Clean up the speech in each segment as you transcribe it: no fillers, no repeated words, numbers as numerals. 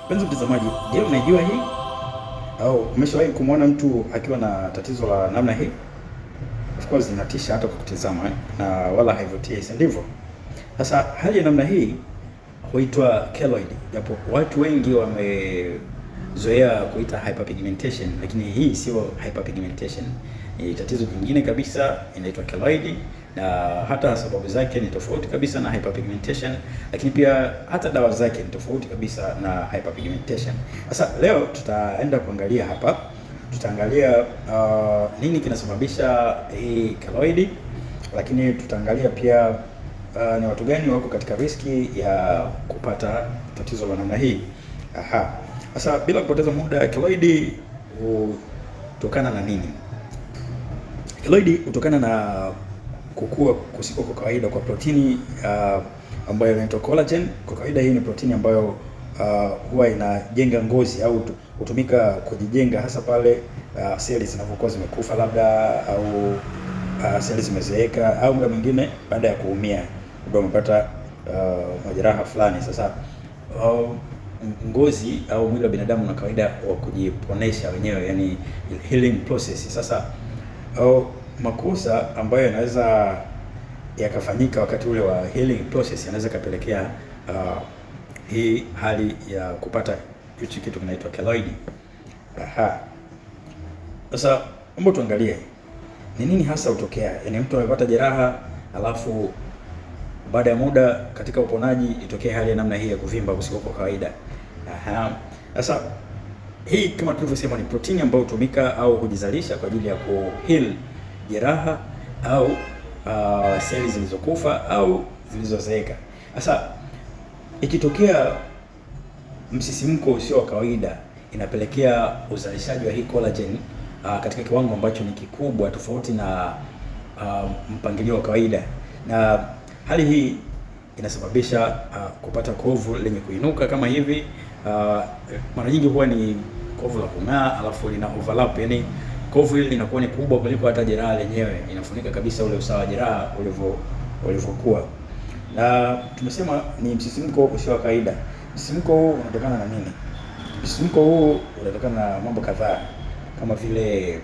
Mpenzi mtazamaji, je, unajua hii au umeshawahi kumwona mtu akiwa na tatizo la namna hii? Of course inatisha hata kwa kutazama na wala haivutii, si ndivyo? Sasa hali ya namna hii huitwa keloid, japo watu wengi wamezoea kuita hyperpigmentation, lakini hii sio hyperpigmentation. Ni tatizo jingine kabisa, inaitwa keloid, na hata sababu zake ni tofauti kabisa na hyperpigmentation, lakini pia hata dawa zake ni tofauti kabisa na hyperpigmentation. Sasa leo tutaenda kuangalia hapa, tutaangalia nini kinasababisha hii keloid, lakini tutaangalia pia ni watu gani wako katika riski ya kupata tatizo la namna hii. Sasa bila kupoteza muda, keloid hutokana na nini? Keloid hutokana na kukua kusiko kwa kawaida kwa protini ambayo inaitwa collagen. Kwa kawaida hii ni protini ambayo huwa inajenga ngozi au hutumika kujijenga hasa pale seli zinapokuwa zimekufa labda, au seli zimezeeka, au muda mwingine baada ya kuumia ndio umepata majeraha fulani. Sasa ngozi au mwili wa binadamu na kawaida wa kujiponesha wenyewe, yani healing process. Sasa makosa ambayo yanaweza yakafanyika wakati ule wa healing process yanaweza kapelekea hii hali ya kupata hichi kitu kinaitwa keloid. Sasa hebu tuangalie ni nini hasa hutokea. Yaani mtu amepata jeraha alafu baada ya muda katika uponaji itokee hali ya namna hii ya kuvimba kusiko kwa kawaida. Sasa hii kama tulivyosema ni protini ambayo hutumika au hujizalisha kwa ajili ya kuheal jeraha au seli zilizokufa au zilizozeeka. Sasa ikitokea msisimko usio wa kawaida, inapelekea uzalishaji wa hii collagen katika kiwango ambacho ni kikubwa tofauti na mpangilio wa kawaida, na hali hii inasababisha kupata kovu lenye kuinuka kama hivi. Mara nyingi huwa ni kovu la kung'aa alafu lina overlap, yani kovu hili linakuwa ni kubwa kuliko hata jeraha lenyewe, inafunika kabisa ule usawa wa jeraha ulivyokuwa. Na tumesema ni msisimko usio wa kawaida. Msisimko huu unatokana na nini? Msisimko huu unatokana na mambo kadhaa kama vile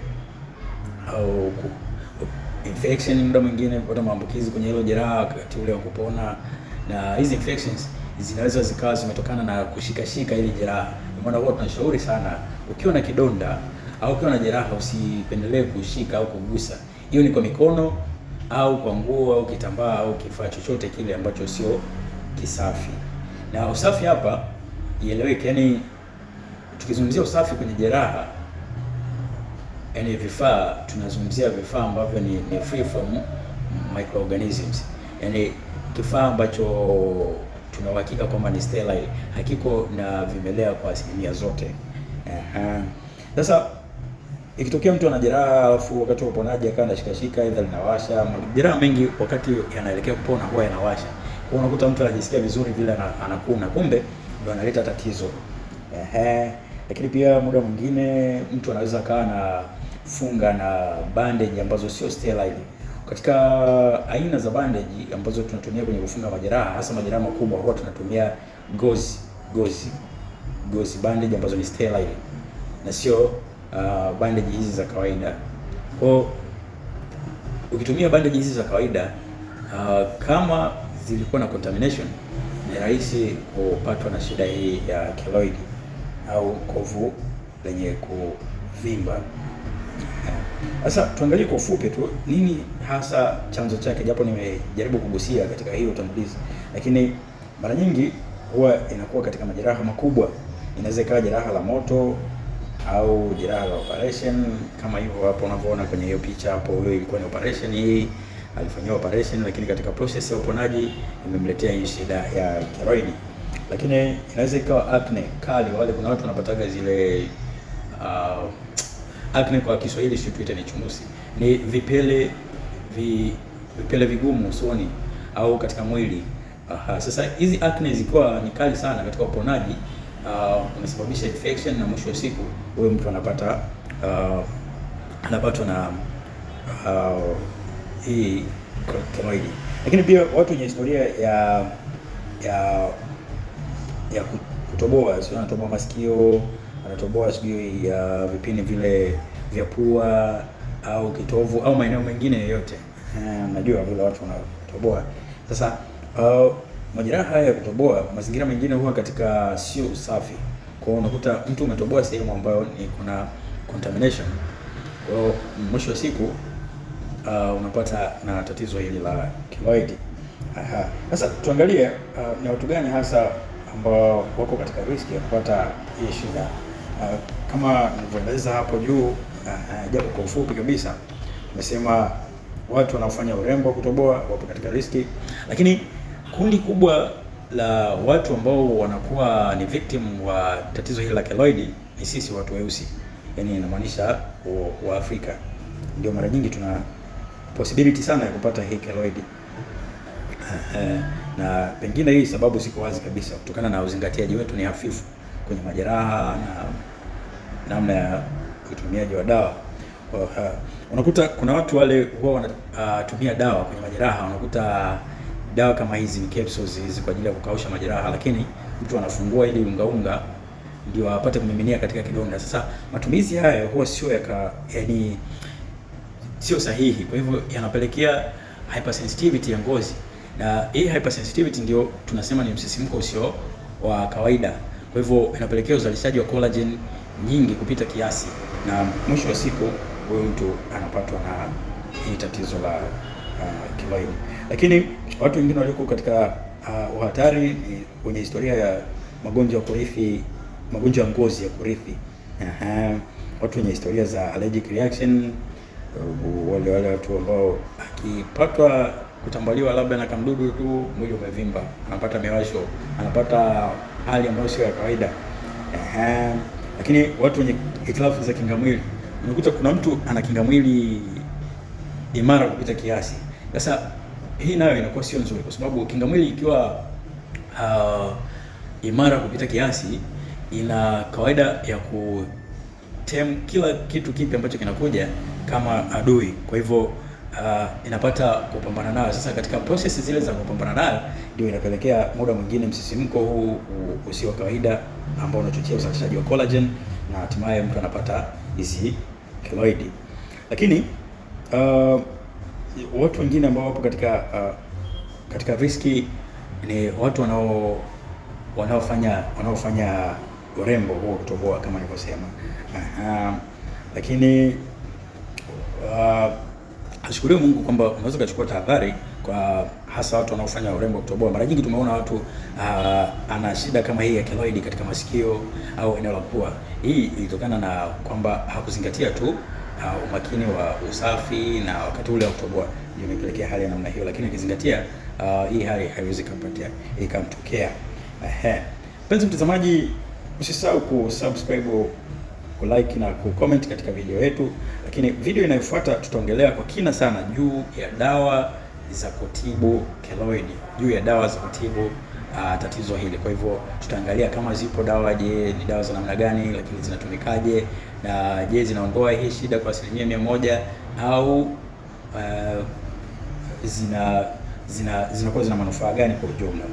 infection, muda mwingine kupata maambukizi kwenye hilo jeraha wakati ule wa kupona, na hizi infections zinaweza zikawa zimetokana na kushikashika ile jeraha. Kwa maana huwa tunashauri sana ukiwa na kidonda au ukiwa na jeraha usipendelee kushika au kugusa. Hiyo ni kwa mikono au kwa nguo au kitambaa au kifaa chochote kile ambacho sio kisafi. Na usafi hapa ieleweke, yani tukizungumzia usafi kwenye jeraha, yani vifaa, tunazungumzia vifaa ambavyo ni free from microorganisms, yani kifaa ambacho tuna uhakika kwamba ni sterile, hakiko na vimelea kwa asilimia zote. Sasa ikitokea mtu ana jeraha alafu wakati wa uponaji akawa anashikashika, aidha linawasha. Majeraha mengi wakati yanaelekea kupona huwa yanawasha, kwa unakuta mtu anajisikia vizuri vile anakuna, kumbe ndio analeta tatizo. Lakini pia muda mwingine mtu anaweza akawa na funga na bandage ambazo sio sterile. Katika aina za bandage ambazo tunatumia kwenye kufunga majeraha, hasa majeraha makubwa, huwa tunatumia gozi bandage ambazo ni sterile na sio bandage hizi za kawaida. Kwa ukitumia bandage hizi za kawaida kama zilikuwa na contamination, ni rahisi kupatwa na shida hii ya keloid au kovu lenye kuvimba. Sasa tuangalie kwa ufupi tu nini hasa chanzo chake, japo nimejaribu kugusia katika hiyo utangulizi, lakini mara nyingi huwa inakuwa katika majeraha makubwa. Inaweza ikawa jeraha la moto au jeraha la operation kama hivyo hapo unavyoona kwenye hiyo picha hapo. Hiyo ilikuwa ni operation, hii alifanywa operation, lakini katika process ya uponaji imemletea hii shida ya keloid. Lakini inaweza ikawa acne kali. Wale kuna watu wanapataga zile acne, kwa Kiswahili sio tuite ni chunusi, ni vipele vigumu usoni au katika mwili. Sasa hizi acne zikiwa ni kali sana katika uponaji unasababisha infection, na mwisho wa siku huyo mtu anapatwa na hii keloid. Lakini pia watu wenye historia ya kutoboa, sio anatoboa masikio, anatoboa sijui ya vipini vile vya pua au kitovu au maeneo mengine yoyote. Najua vile watu wanatoboa. Sasa majeraha haya ya kutoboa, mazingira mengine huwa katika sio usafi. Kwa hiyo unakuta mtu umetoboa sehemu ambayo ni kuna contamination. Kwa hiyo mwisho wa siku unapata na tatizo hili la keloid. Sasa tuangalie ni watu gani hasa ambao wako katika riski ya kupata hii shida. Kama nilivyoeleza hapo juu, japo kwa ufupi kabisa, nimesema watu wanaofanya urembo wa kutoboa wapo katika riski, lakini kundi kubwa la watu ambao wanakuwa ni victim wa tatizo hili la keloid ni sisi watu weusi, yaani inamaanisha wa Afrika. Ndio mara nyingi tuna possibility sana ya kupata hii keloid. Na pengine hii sababu siko wazi kabisa, kutokana na uzingatiaji wetu ni hafifu kwenye majeraha na namna ya utumiaji wa dawa. Unakuta kuna watu wale huwa wanatumia dawa kwenye majeraha, unakuta dawa kama hizi ni capsules hizi kwa ajili ya kukausha majeraha, lakini mtu anafungua ili unga ndio apate kumiminia katika kidonda. Sasa matumizi haya huwa sio yaani sio sahihi, kwa hivyo yanapelekea hypersensitivity ya ngozi, na hii hypersensitivity ndio tunasema ni msisimko usio wa kawaida. Kwa hivyo inapelekea uzalishaji wa collagen nyingi kupita kiasi, na mwisho wa siku huyo mtu anapatwa na hii tatizo la keloid. Lakini watu wengine walioko katika uhatari ni wenye historia ya magonjwa ya kurithi, magonjwa ya ngozi ya kurithi. Watu wenye historia za allergic reaction, wale watu ambao akipatwa kutambaliwa labda na kamdudu tu mwili umevimba, anapata miwasho, anapata hali ambayo sio ya kawaida. Lakini watu wenye hitilafu za kinga mwili, unakuta kuna mtu ana kinga mwili imara kupita kiasi. Sasa hii nayo inakuwa sio nzuri, kwa sababu kinga mwili ikiwa imara kupita kiasi, ina kawaida ya kila kitu kipi ambacho kinakuja kama adui. Kwa hivyo inapata kupambana nayo. Sasa katika process zile za kupambana nayo ndio inapelekea muda mwingine msisimko huu usio kawaida ambao unachochea uzalishaji wa collagen, na hatimaye mtu anapata hizi keloid. Lakini watu wengine ambao wapo katika riski ni watu wanaofanya urembo huo kutoboa kama nilivyosema. Lakini ashukuriwe Mungu kwamba unaweza kuchukua tahadhari, kwa hasa watu wanaofanya urembo kutoboa. Mara nyingi tumeona watu ana shida kama hii ya keloid katika masikio au eneo la pua. Hii ilitokana na kwamba hakuzingatia tu umakini wa usafi na wakati ule wa kutoboa, ndio imepelekea hali ya namna hiyo. Lakini ukizingatia hii hali haiwezi ikamtokea. Mpenzi mtazamaji, usisahau kusubscribe, kulike na kucomment katika video yetu. Lakini video inayofuata tutaongelea kwa kina sana juu ya dawa za kutibu keloid, juu ya dawa za kutibu tatizo hili. Kwa hivyo tutaangalia kama zipo dawa, je, ni dawa za namna gani, lakini zinatumikaje, na je, zinaondoa hii shida kwa 100% au zinakuwa zina manufaa gani kwa ujumla.